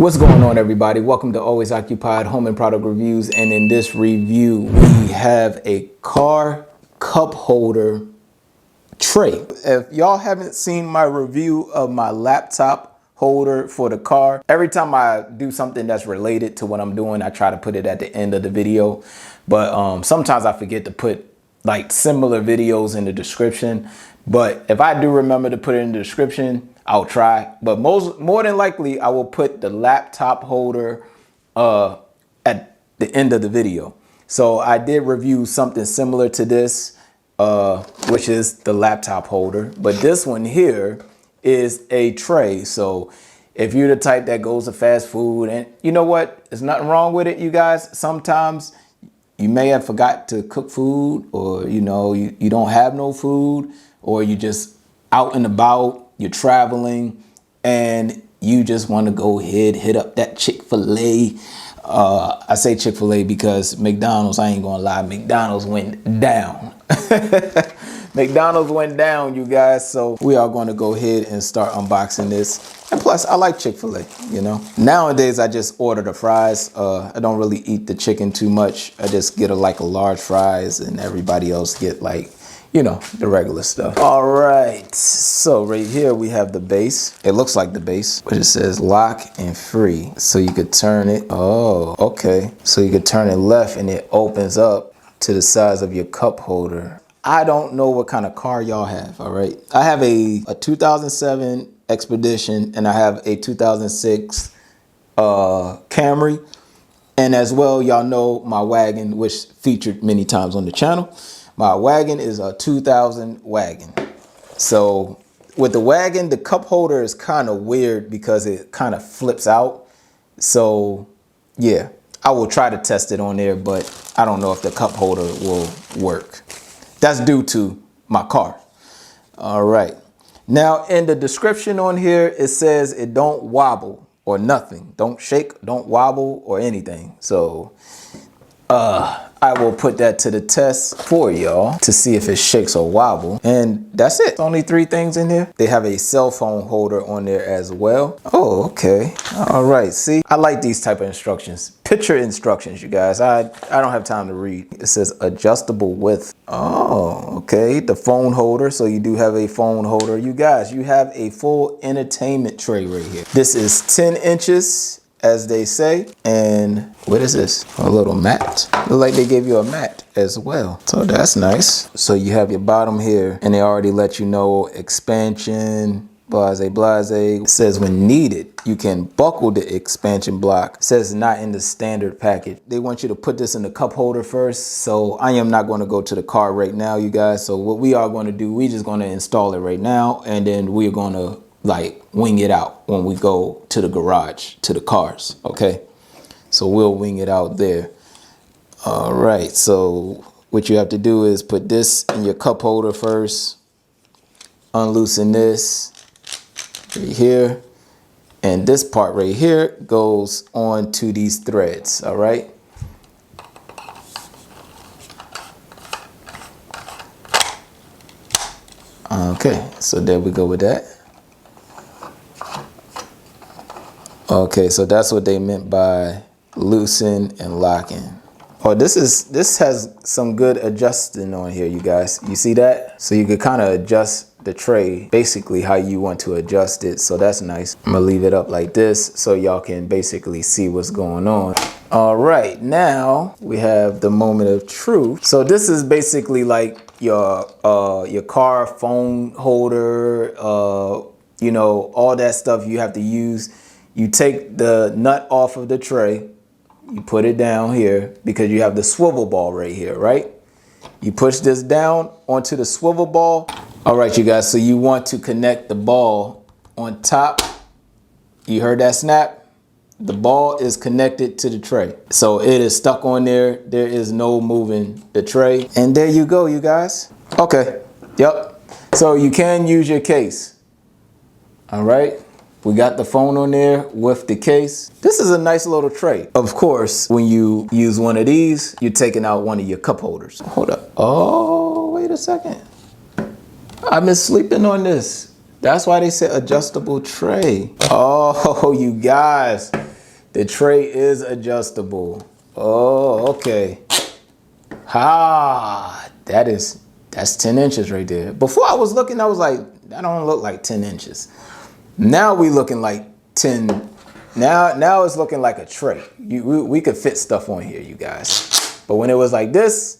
What's going on, everybody? Welcome to Always Occupied Home and Product Reviews. And in this review, we have a car cup holder tray. If y'all haven't seen my review of my laptop holder for the car, every time I do something that's related to what I'm doing, I try to put it at the end of the video. But sometimes I forget to put like similar videos in the description. But if I do remember to put it in the description, I'll try. But more than likely, I will put the laptop holder at the end of the video. So I did review something similar to this, which is the laptop holder. But this one here is a tray. So if you're the type that goes to fast food, and you know what, there's nothing wrong with it, you guys. Sometimes you may have forgot to cook food, or you don't have no food, or you just out and about, you're traveling, and you just want to go ahead, hit up that Chick-fil-A. I say Chick-fil-A because McDonald's, I ain't gonna lie, McDonald's went down. McDonald's went down, you guys. So we are going to go ahead and start unboxing this. And plus, I like Chick-fil-A, you know. Nowadays, I just order the fries. I don't really eat the chicken too much. I just get a large fries, and everybody else get the regular stuff. All right, so right here we have the base. It looks like the base, but it says lock and free. So you could turn it. Oh, okay. So you could turn it left and it opens up to the size of your cup holder. I don't know what kind of car y'all have, all right? I have a 2007 Expedition, and I have a 2006 Camry. And as well, y'all know my wagon, which featured many times on the channel. My wagon is a 2000 wagon. So with the wagon, the cup holder is kind of weird because it kind of flips out. So yeah, I will try to test it on there, but I don't know if the cup holder will work. That's due to my car. All right. Now in the description on here, it says it don't wobble or nothing. Don't shake, don't wobble or anything. So I will put that to the test for y'all to see if it shakes or wobble. And that's it. Only 3 things in here. They have a cell phone holder on there as well. Oh, okay. All right. See, I like these type of instructions. Picture instructions, you guys. I don't have time to read. It says adjustable width. Oh, okay. The phone holder. So you do have a phone holder. You guys, you have a full entertainment tray right here. This is 10 inches. As they say. And what is this? A little mat. Look like they gave you a mat as well. So that's nice. So you have your bottom here, and they already let you know expansion, blase, blase. It says when needed, you can buckle the expansion block. It says not in the standard package. They want you to put this in the cup holder first. So I am not going to go to the car right now, you guys. So what we are going to do, we just going to install it right now, and then we're going to wing it out when we go to the garage, to the cars, okay? So we'll wing it out there. All right, so what you have to do is put this in your cup holder first, unloosen this right here, and this part right here goes on to these threads, all right? Okay, so there we go with that. Okay, so that's what they meant by loosen and locking. Oh, this has some good adjusting on here, you guys. You see that? So you could kind of adjust the tray basically how you want to adjust it. So that's nice. I'm gonna leave it up like this so y'all can basically see what's going on. All right, now we have the moment of truth. So this is basically like your car phone holder, all that stuff you have to use. You take the nut off of the tray, you put it down here because you have the swivel ball right here, right? You push this down onto the swivel ball. All right, you guys, so you want to connect the ball on top. You heard that snap? The ball is connected to the tray. So it is stuck on there. There is no moving the tray. And there you go, you guys. Okay, yep. So you can use your case, all right? We got the phone on there with the case. This is a nice little tray. Of course, when you use one of these, you're taking out one of your cup holders. Hold up. Oh, wait a second. I've been sleeping on this. That's why they said adjustable tray. Oh, you guys. The tray is adjustable. Oh, okay. That's 10 inches right there. Before I was looking, I was like, that don't look like 10 inches. Now we looking like 10. Now it's looking like a tray. We could fit stuff on here, you guys. But when it was like this,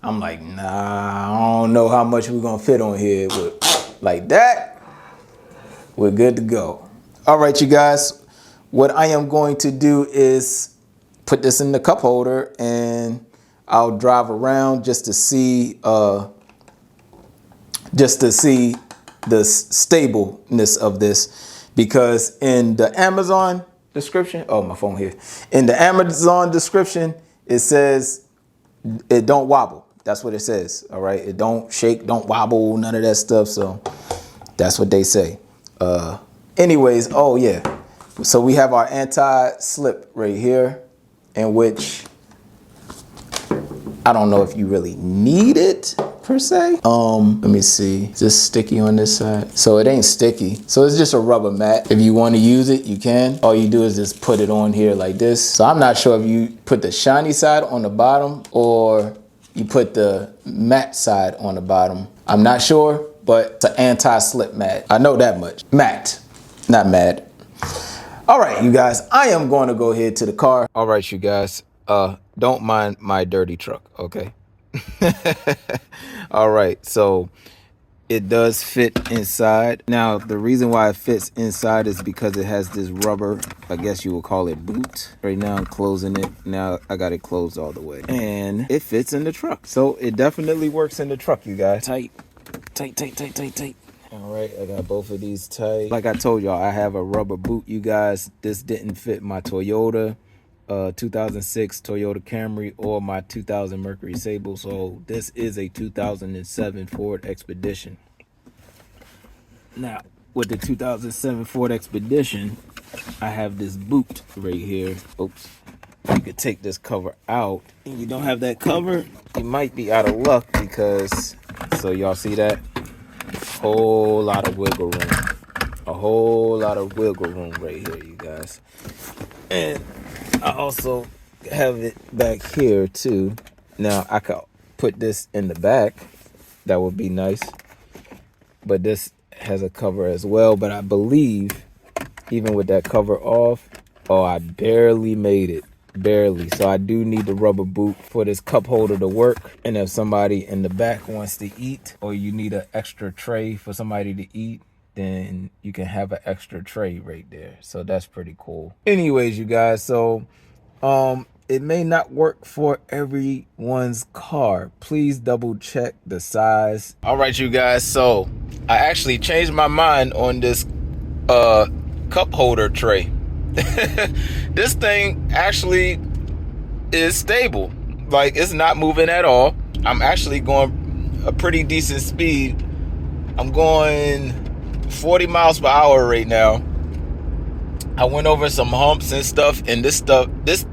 I'm like, nah, I don't know how much we're gonna fit on here. But like that, we're good to go. All right, you guys, what I am going to do is put this in the cup holder and I'll drive around just to see the stableness of this, because in the Amazon description, oh, my phone here. In the Amazon description, it says it don't wobble. That's what it says. All right. It don't shake, don't wobble, none of that stuff. So that's what they say. Anyways, oh yeah. So we have our anti-slip right here, in which I don't know if you really need it per se. Let me see. Is this sticky on this side? So it ain't sticky. So it's just a rubber mat. If you want to use it, you can. All you do is just put it on here like this. So I'm not sure if you put the shiny side on the bottom or you put the matte side on the bottom. I'm not sure, but it's an anti-slip mat. I know that much. Matte, not matte. All right, you guys, I am going to go ahead to the car. All right, you guys, don't mind my dirty truck, okay? All right, so it does fit inside. Now, the reason why it fits inside is because it has this rubber, I guess you would call it boot. Right now I'm closing it. Now I got it closed all the way. And it fits in the truck. So it definitely works in the truck, you guys. Tight, tight, tight, tight, tight, tight. All right, I got both of these tight. Like I told y'all, I have a rubber boot, you guys. This didn't fit my Toyota 2006 Toyota Camry or my 2000 Mercury Sable. So this is a 2007 Ford Expedition. Now, with the 2007 Ford Expedition, I have this boot right here. Oops. You could take this cover out and you don't have that cover, you might be out of luck because, so y'all see that? Whole lot of wiggle room. A whole lot of wiggle room right here, you guys. And I also have it back here too. Now I could put this in the back. That would be nice. But this has a cover as well. But I believe even with that cover off, oh, I barely made it. Barely. So I do need the rubber boot for this cup holder to work. And if somebody in the back wants to eat, or you need an extra tray for somebody to eat, then you can have an extra tray right there. So that's pretty cool. Anyways, you guys, so it may not work for everyone's car. Please double check the size. All right, you guys, so I actually changed my mind on this cup holder tray. This thing actually is stable. Like, it's not moving at all. I'm actually going a pretty decent speed. I'm going 40 miles per hour right now. I went over some humps and stuff, and this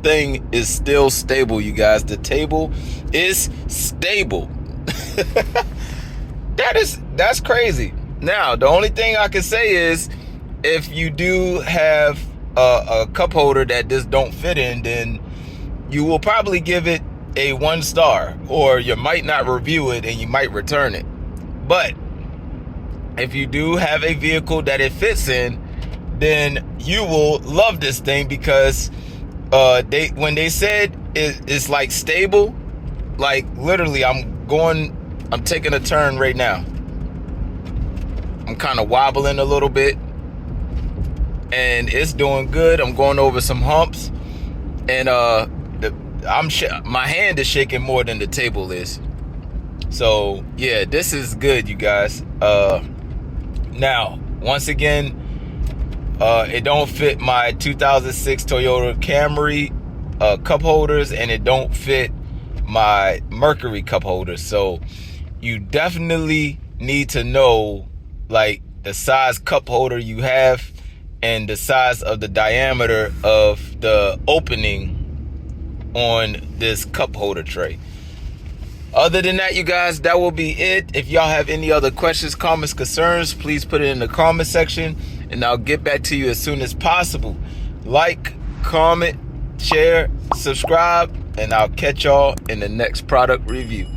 thing is still stable, you guys. The table is stable. That's crazy. Now, the only thing I can say is, if you do have a cup holder that this don't fit in, then you will probably give it a 1 star, or you might not review it and you might return it. But if you do have a vehicle that it fits in, then you will love this thing, because when they said it's like stable, like literally I'm taking a turn right now. I'm kind of wobbling a little bit and it's doing good. I'm going over some humps, and my hand is shaking more than the table is. So yeah, this is good, you guys. Now, once again, it don't fit my 2006 Toyota Camry cup holders, and it don't fit my Mercury cup holders. So you definitely need to know, like, the size cup holder you have and the size of the diameter of the opening on this cup holder tray. Other than that, you guys, that will be it. If y'all have any other questions, comments, concerns, please put it in the comment section, and I'll get back to you as soon as possible. Like, comment, share, subscribe, and I'll catch y'all in the next product review.